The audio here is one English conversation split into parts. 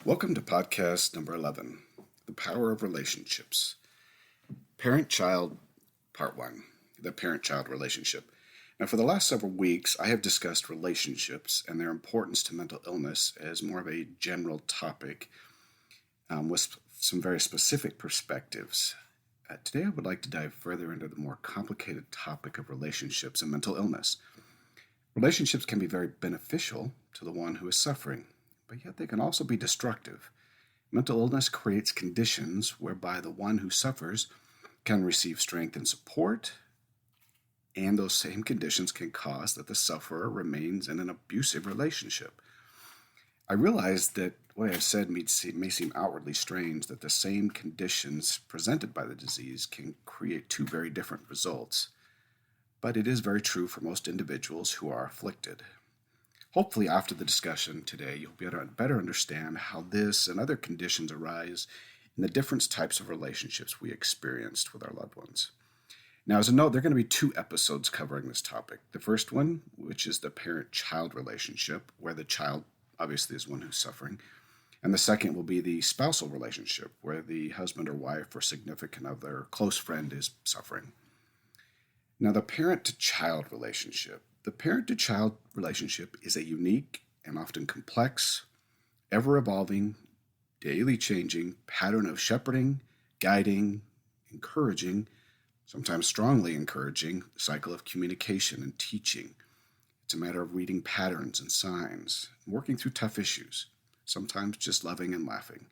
Welcome to podcast number 11, The Power of Relationships. Parent-Child, Part 1, The Parent-Child Relationship. Now, for the last several weeks, I have discussed relationships and their importance to mental illness as more of a general topic with some very specific perspectives. Today, I would like to dive further into the more complicated topic of relationships and mental illness. Relationships can be very beneficial to the one who is suffering, but yet they can also be destructive. Mental illness creates conditions whereby the one who suffers can receive strength and support, and those same conditions can cause that the sufferer remains in an abusive relationship. I realize that what I have said may seem outwardly strange, that the same conditions presented by the disease can create two very different results, but it is very true for most individuals who are afflicted. Hopefully, after the discussion today, you'll be able to better understand how this and other conditions arise in the different types of relationships we experienced with our loved ones. Now, as a note, there are going to be two episodes covering this topic. The first one, which is the parent-child relationship, where the child obviously is one who's suffering. And the second will be the spousal relationship, where the husband or wife or significant other or close friend is suffering. Now, the parent-to-child relationship. The parent-to-child relationship is a unique and often complex, ever-evolving, daily changing pattern of shepherding, guiding, encouraging, sometimes strongly encouraging, cycle of communication and teaching. It's a matter of reading patterns and signs, working through tough issues, sometimes just loving and laughing.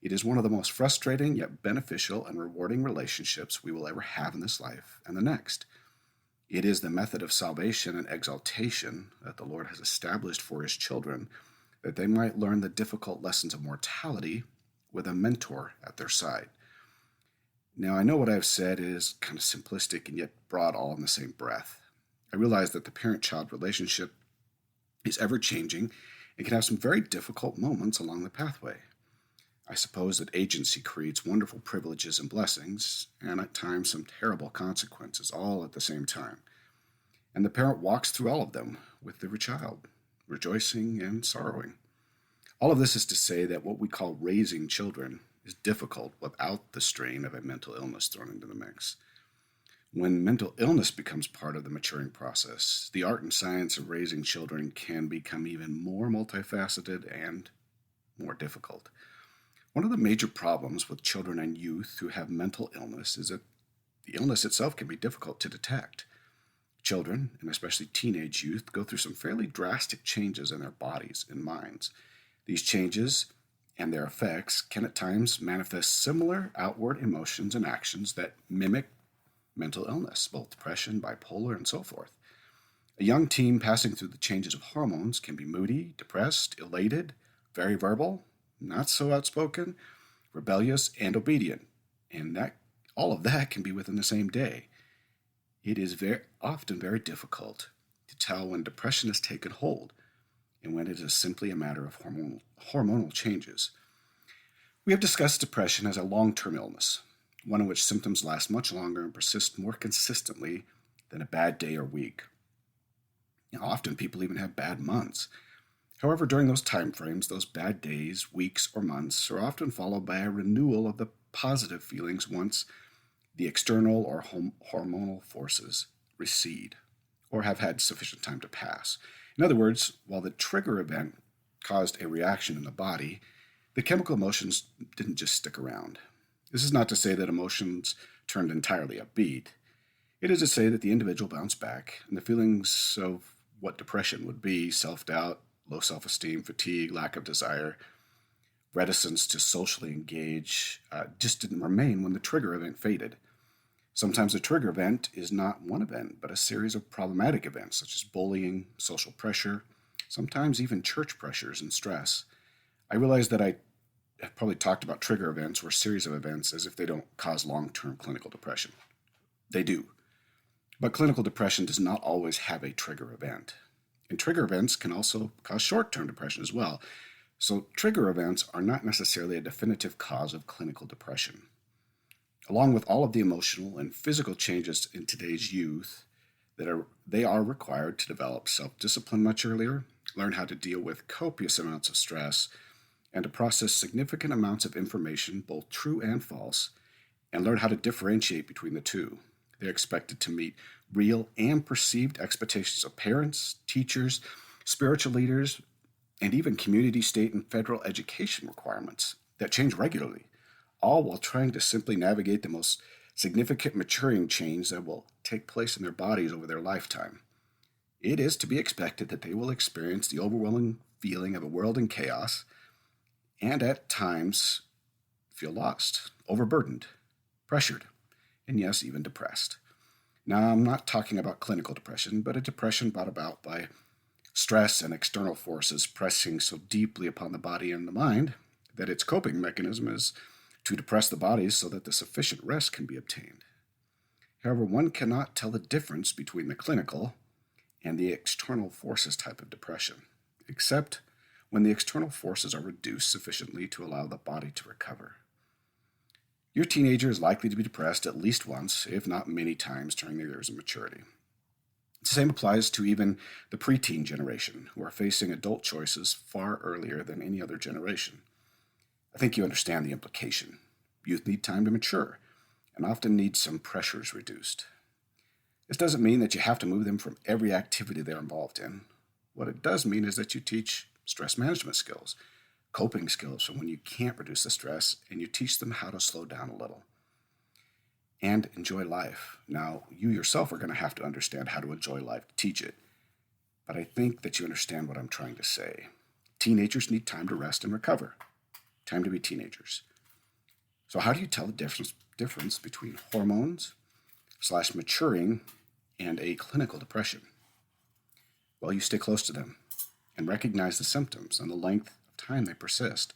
It is one of the most frustrating yet beneficial and rewarding relationships we will ever have in this life and the next. It is the method of salvation and exaltation that the Lord has established for His children, that they might learn the difficult lessons of mortality with a mentor at their side. Now, I know what I've said is kind of simplistic and yet broad all in the same breath. I realize that the parent-child relationship is ever-changing and can have some very difficult moments along the pathway. I suppose that agency creates wonderful privileges and blessings, and at times some terrible consequences, all at the same time. And the parent walks through all of them with their child, rejoicing and sorrowing. All of this is to say that what we call raising children is difficult without the strain of a mental illness thrown into the mix. When mental illness becomes part of the maturing process, the art and science of raising children can become even more multifaceted and more difficult. One of the major problems with children and youth who have mental illness is that the illness itself can be difficult to detect. Children, and especially teenage youth, go through some fairly drastic changes in their bodies and minds. These changes and their effects can at times manifest similar outward emotions and actions that mimic mental illness, both depression, bipolar, and so forth. A young teen passing through the changes of hormones can be moody, depressed, elated, very verbal, not so outspoken, rebellious, and obedient. And that all of that can be within the same day. It is often very difficult to tell when depression has taken hold and when it is simply a matter of hormonal changes. We have discussed depression as a long-term illness, one in which symptoms last much longer and persist more consistently than a bad day or week. Often people even have bad months. However, during those time frames, those bad days, weeks, or months are often followed by a renewal of the positive feelings once the external or hormonal forces recede or have had sufficient time to pass. In other words, while the trigger event caused a reaction in the body, the chemical emotions didn't just stick around. This is not to say that emotions turned entirely upbeat. It is to say that the individual bounced back and the feelings of what depression would be, self-doubt, low self-esteem, fatigue, lack of desire, reticence to socially engage, just didn't remain when the trigger event faded. Sometimes the trigger event is not one event, but a series of problematic events such as bullying, social pressure, sometimes even church pressures and stress. I realize that I have probably talked about trigger events or a series of events as if they don't cause long-term clinical depression. They do. But clinical depression does not always have a trigger event. And trigger events can also cause short-term depression as well. So trigger events are not necessarily a definitive cause of clinical depression. Along with all of the emotional and physical changes in today's youth, they are required to develop self-discipline much earlier, learn how to deal with copious amounts of stress, and to process significant amounts of information, both true and false, and learn how to differentiate between the two. They're expected to meet real and perceived expectations of parents, teachers, spiritual leaders, and even community, state, and federal education requirements that change regularly, all while trying to simply navigate the most significant maturing change that will take place in their bodies over their lifetime. It is to be expected that they will experience the overwhelming feeling of a world in chaos and at times feel lost, overburdened, pressured, and yes, even depressed. Now, I'm not talking about clinical depression, but a depression brought about by stress and external forces pressing so deeply upon the body and the mind that its coping mechanism is to depress the body so that the sufficient rest can be obtained. However, one cannot tell the difference between the clinical and the external forces type of depression, except when the external forces are reduced sufficiently to allow the body to recover. Your teenager is likely to be depressed at least once, if not many times, during their years of maturity. The same applies to even the preteen generation, who are facing adult choices far earlier than any other generation. I think you understand the implication. Youth need time to mature, and often need some pressures reduced. This doesn't mean that you have to move them from every activity they're involved in. What it does mean is that you teach stress management skills, coping skills from when you can't reduce the stress, and you teach them how to slow down a little and enjoy life. Now, you yourself are going to have to understand how to enjoy life to teach it, but I think that you understand what I'm trying to say. Teenagers need time to rest and recover, time to be teenagers. So how do you tell the difference between hormones/maturing and a clinical depression? Well, you stay close to them and recognize the symptoms and the length of time they persist.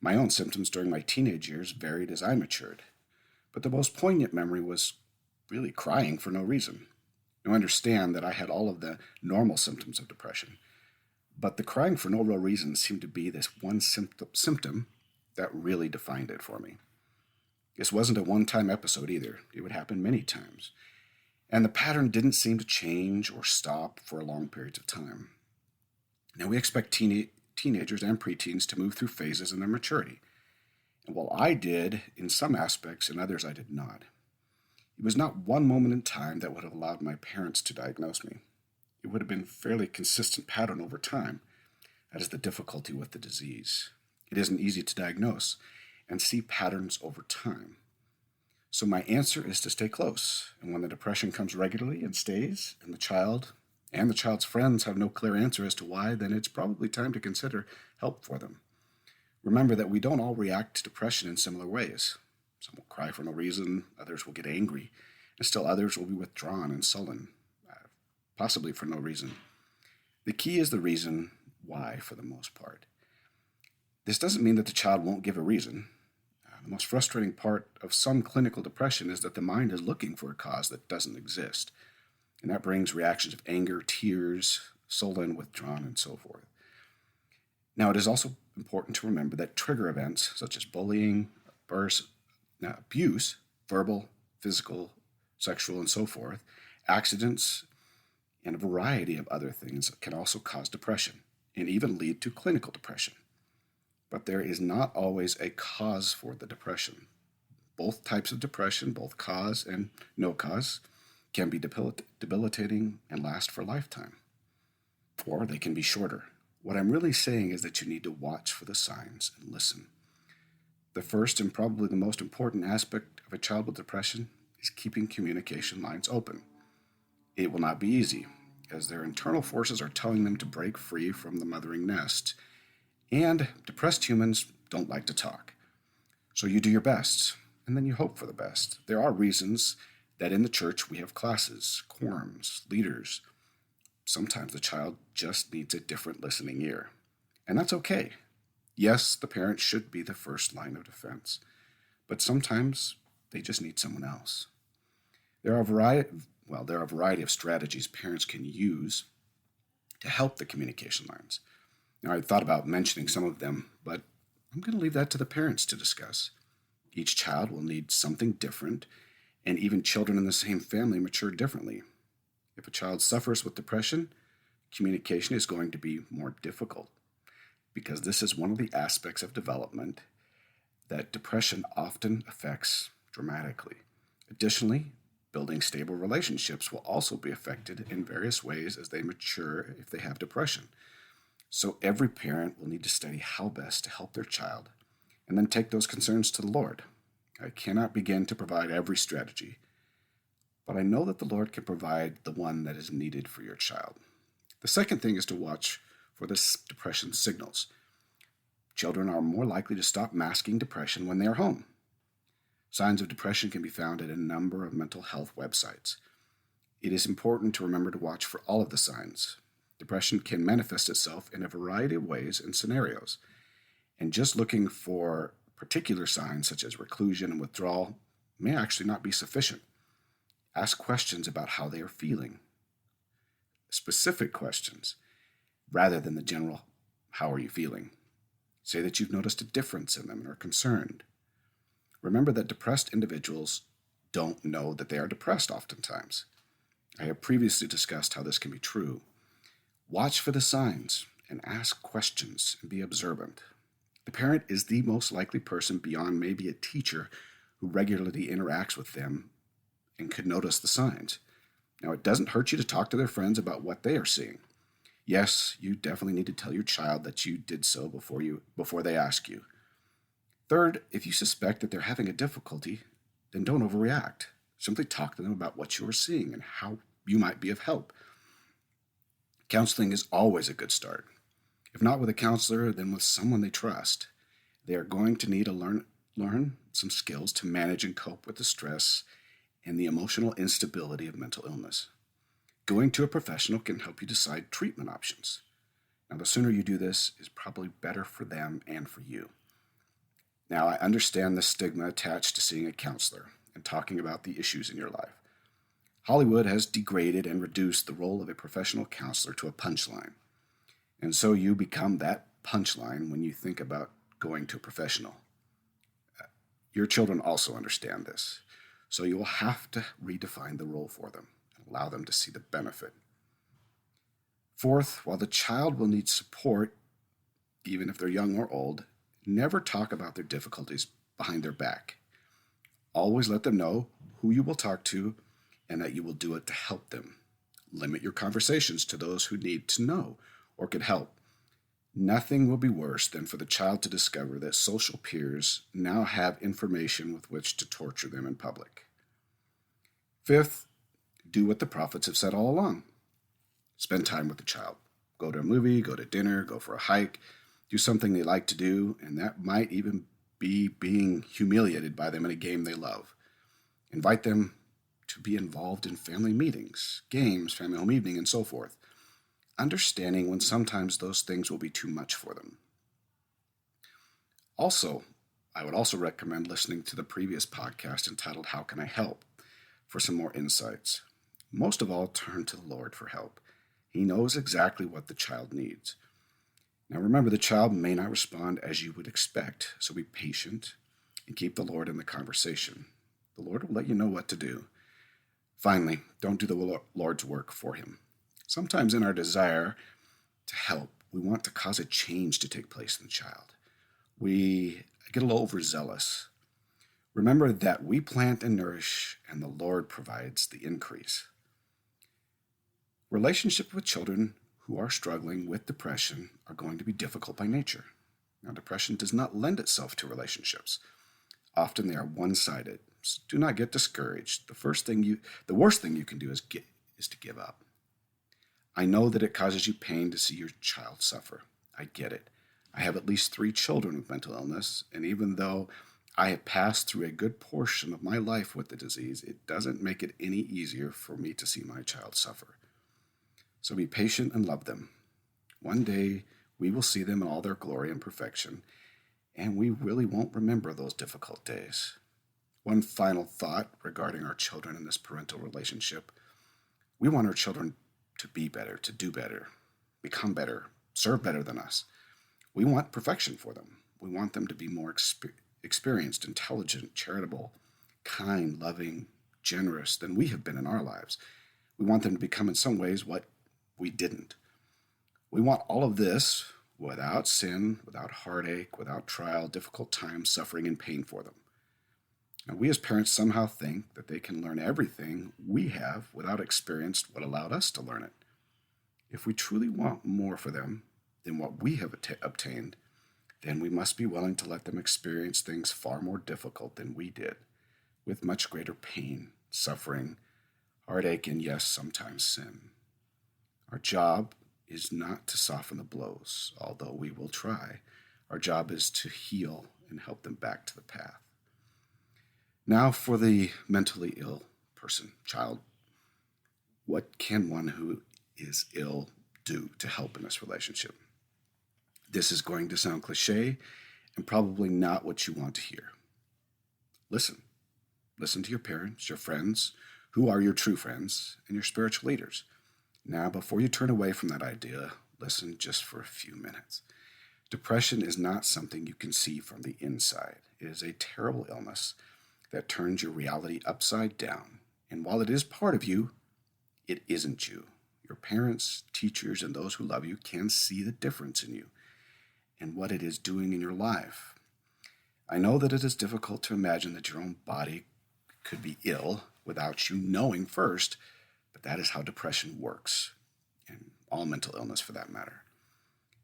My own symptoms during my teenage years varied as I matured, but the most poignant memory was really crying for no reason. Now, I understand that I had all of the normal symptoms of depression, but the crying for no real reason seemed to be this one symptom that really defined it for me. This wasn't a one-time episode either. It would happen many times. And the pattern didn't seem to change or stop for long periods of time. Now, we expect teenagers and preteens to move through phases in their maturity. And while I did in some aspects, in others I did not. It was not one moment in time that would have allowed my parents to diagnose me. It would have been a fairly consistent pattern over time. That is the difficulty with the disease. It isn't easy to diagnose and see patterns over time. So my answer is to stay close. And when the depression comes regularly and stays, and the child's friends have no clear answer as to why, then it's probably time to consider help for them. Remember that we don't all react to depression in similar ways. Some will cry for no reason, others will get angry, and still others will be withdrawn and sullen, possibly for no reason. The key is the reason why for the most part. This doesn't mean that the child won't give a reason. The most frustrating part of some clinical depression is that the mind is looking for a cause that doesn't exist. And that brings reactions of anger, tears, sullen, withdrawn, and so forth. Now, it is also important to remember that trigger events such as bullying, abuse, verbal, physical, sexual, and so forth, accidents, and a variety of other things can also cause depression and even lead to clinical depression. But there is not always a cause for the depression. Both types of depression, both cause and no cause, can be debilitating and last for a lifetime. Or they can be shorter. What I'm really saying is that you need to watch for the signs and listen. The first and probably the most important aspect of a child with depression is keeping communication lines open. It will not be easy, as their internal forces are telling them to break free from the mothering nest. And depressed humans don't like to talk. So you do your best, and then you hope for the best. There are reasons that in the church we have classes, quorums, leaders. Sometimes the child just needs a different listening ear. And that's okay. Yes, the parent should be the first line of defense. But sometimes they just need someone else. There are a variety of strategies parents can use to help the communication lines. Now, I thought about mentioning some of them, but I'm going to leave that to the parents to discuss. Each child will need something different, and even children in the same family mature differently. If a child suffers with depression, communication is going to be more difficult. because this is one of the aspects of development that depression often affects dramatically. Additionally, building stable relationships will also be affected in various ways as they mature if they have depression. So every parent will need to study how best to help their child and then take those concerns to the Lord. I cannot begin to provide every strategy, but I know that the Lord can provide the one that is needed for your child. The second thing is to watch for the depression signals. Children are more likely to stop masking depression when they are home. Signs of depression can be found at a number of mental health websites. It is important to remember to watch for all of the signs. Depression can manifest itself in a variety of ways and scenarios, and just looking for particular signs such as reclusion and withdrawal may actually not be sufficient. Ask questions about how they are feeling, specific questions, rather than the general, "How are you feeling?" Say that you've noticed a difference in them and are concerned. Remember that depressed individuals don't know that they are depressed oftentimes. I have previously discussed how this can be true. Watch for the signs and ask questions and be observant. The parent is the most likely person beyond maybe a teacher who regularly interacts with them and could notice the signs. Now, it doesn't hurt you to talk to their friends about what they are seeing. Yes, you definitely need to tell your child that you did so before they ask you. Third, if you suspect that they're having a difficulty, then don't overreact. Simply talk to them about what you are seeing and how you might be of help. Counseling is always a good start. If not with a counselor, then with someone they trust. They are going to need to learn some skills to manage and cope with the stress and the emotional instability of mental illness. Going to a professional can help you decide treatment options. Now, the sooner you do this is probably better for them and for you. Now, I understand the stigma attached to seeing a counselor and talking about the issues in your life. Hollywood has degraded and reduced the role of a professional counselor to a punchline. And so you become that punchline when you think about going to a professional. Your children also understand this. So you will have to redefine the role for them and allow them to see the benefit. Fourth, while the child will need support, even if they're young or old, never talk about their difficulties behind their back. Always let them know who you will talk to and that you will do it to help them. Limit your conversations to those who need to know or can help. Nothing will be worse than for the child to discover that social peers now have information with which to torture them in public. Fifth, do what the prophets have said all along. Spend time with the child. Go to a movie, go to dinner, go for a hike, do something they like to do, and that might even be being humiliated by them in a game they love. Invite them to be involved in family meetings, games, family home evening, and so forth. Understanding when sometimes those things will be too much for them. Also, I would also recommend listening to the previous podcast entitled How Can I Help? For some more insights. Most of all, turn to the Lord for help. He knows exactly what the child needs. Now remember, the child may not respond as you would expect, so be patient and keep the Lord in the conversation. The Lord will let you know what to do. Finally, don't do the Lord's work for him. Sometimes in our desire to help, we want to cause a change to take place in the child. We get a little overzealous. Remember that we plant and nourish, and the Lord provides the increase. Relationships with children who are struggling with depression are going to be difficult by nature. Now, depression does not lend itself to relationships. Often they are one-sided. So do not get discouraged. The worst thing you can do is to give up. I know that it causes you pain to see your child suffer. I get it. I have at least 3 children with mental illness, and even though I have passed through a good portion of my life with the disease, it doesn't make it any easier for me to see my child suffer. So be patient and love them. One day we will see them in all their glory and perfection, and we really won't remember those difficult days. One final thought regarding our children in this parental relationship. We want our children to be better, to do better, become better, serve better than us. We want perfection for them. We want them to be more experienced, intelligent, charitable, kind, loving, generous than we have been in our lives. We want them to become in some ways what we didn't. We want all of this without sin, without heartache, without trial, difficult times, suffering, and pain for them. Now, we as parents somehow think that they can learn everything we have without experienced what allowed us to learn it. If we truly want more for them than what we have obtained, then we must be willing to let them experience things far more difficult than we did, with much greater pain, suffering, heartache, and yes, sometimes sin. Our job is not to soften the blows, although we will try. Our job is to heal and help them back to the path. Now, for the mentally ill person, child, what can one who is ill do to help in this relationship? This is going to sound cliche and probably not what you want to hear. Listen. Listen to your parents, your friends, who are your true friends, and your spiritual leaders. Now, before you turn away from that idea, listen just for a few minutes. Depression is not something you can see from the inside. It is a terrible illness that turns your reality upside down. And while it is part of you, it isn't you. Your parents, teachers, and those who love you can see the difference in you and what it is doing in your life. I know that it is difficult to imagine that your own body could be ill without you knowing first, but that is how depression works, and all mental illness for that matter.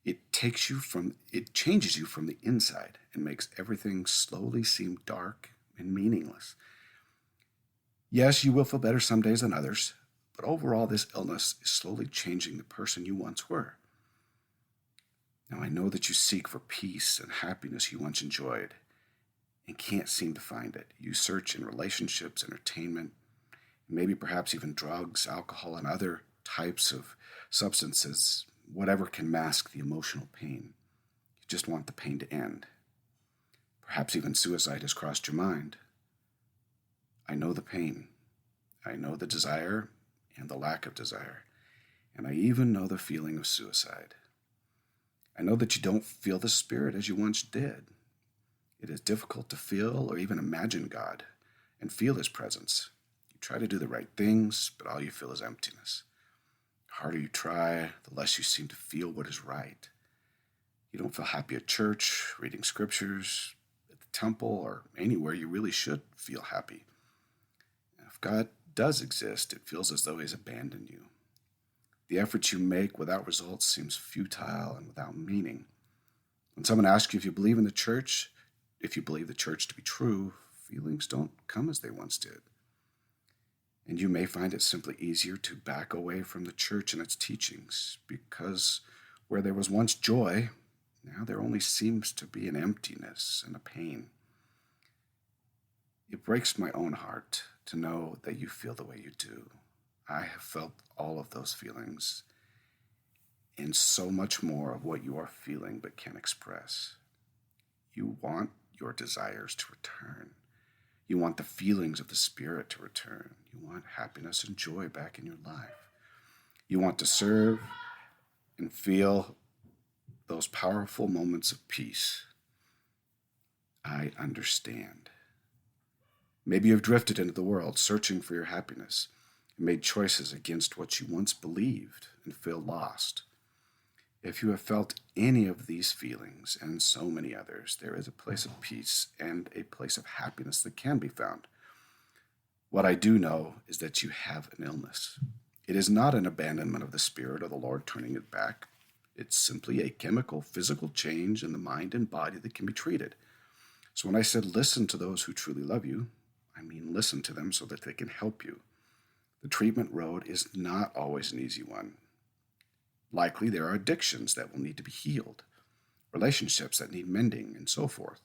It changes you from the inside and makes everything slowly seem dark and meaningless. Yes, you will feel better some days than others, but overall this illness is slowly changing the person you once were. Now, I know that you seek for peace and happiness you once enjoyed and can't seem to find it. You search in relationships, entertainment, maybe perhaps even drugs, alcohol, and other types of substances, whatever can mask the emotional pain. You just want the pain to end. Perhaps even suicide has crossed your mind. I know the pain. I know the desire and the lack of desire. And I even know the feeling of suicide. I know that you don't feel the Spirit as you once did. It is difficult to feel or even imagine God and feel His presence. You try to do the right things, but all you feel is emptiness. The harder you try, the less you seem to feel what is right. You don't feel happy at church, reading scriptures, at the temple, or anywhere you really should feel happy. If God does exist, it feels as though He's abandoned you. The efforts you make without results seems futile and without meaning. When someone asks you if you believe in the church, if you believe the church to be true, feelings don't come as they once did. And you may find it simply easier to back away from the church and its teachings, because where there was once joy, now there only seems to be an emptiness and a pain. It breaks my own heart to know that you feel the way you do. I have felt all of those feelings and so much more of what you are feeling but can't express. You want your desires to return. You want the feelings of the Spirit to return. You want happiness and joy back in your life. You want to serve and feel those powerful moments of peace. I understand. Maybe you've drifted into the world searching for your happiness and made choices against what you once believed and feel lost. If you have felt any of these feelings and so many others, there is a place of peace and a place of happiness that can be found. What I do know is that you have an illness. It is not an abandonment of the Spirit or the Lord turning it back. It's simply a chemical, physical change in the mind and body that can be treated. So when I said listen to those who truly love you, I mean listen to them so that they can help you. The treatment road is not always an easy one. Likely there are addictions that will need to be healed, relationships that need mending, and so forth.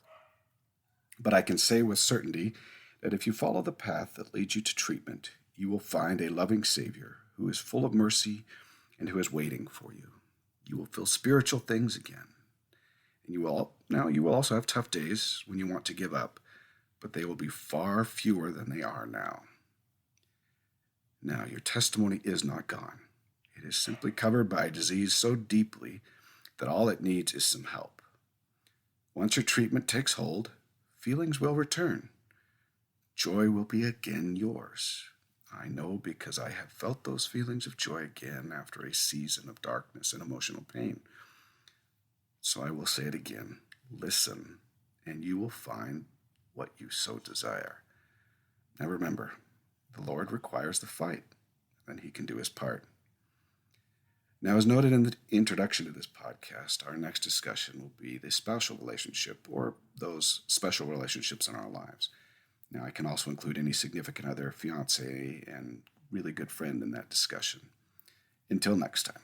But I can say with certainty that if you follow the path that leads you to treatment, you will find a loving Savior who is full of mercy and who is waiting for you. You will feel spiritual things again. And you will also have tough days when you want to give up, but they will be far fewer than they are now. Now, your testimony is not gone. It is simply covered by a disease so deeply that all it needs is some help. Once your treatment takes hold, feelings will return. Joy will be again yours. I know because I have felt those feelings of joy again after a season of darkness and emotional pain. So I will say it again. Listen, and you will find what you so desire. Now remember, the Lord requires the fight, and he can do his part. Now, as noted in the introduction to this podcast, our next discussion will be the spousal relationship, or those special relationships in our lives. Now, I can also include any significant other, fiance, and really good friend in that discussion. Until next time.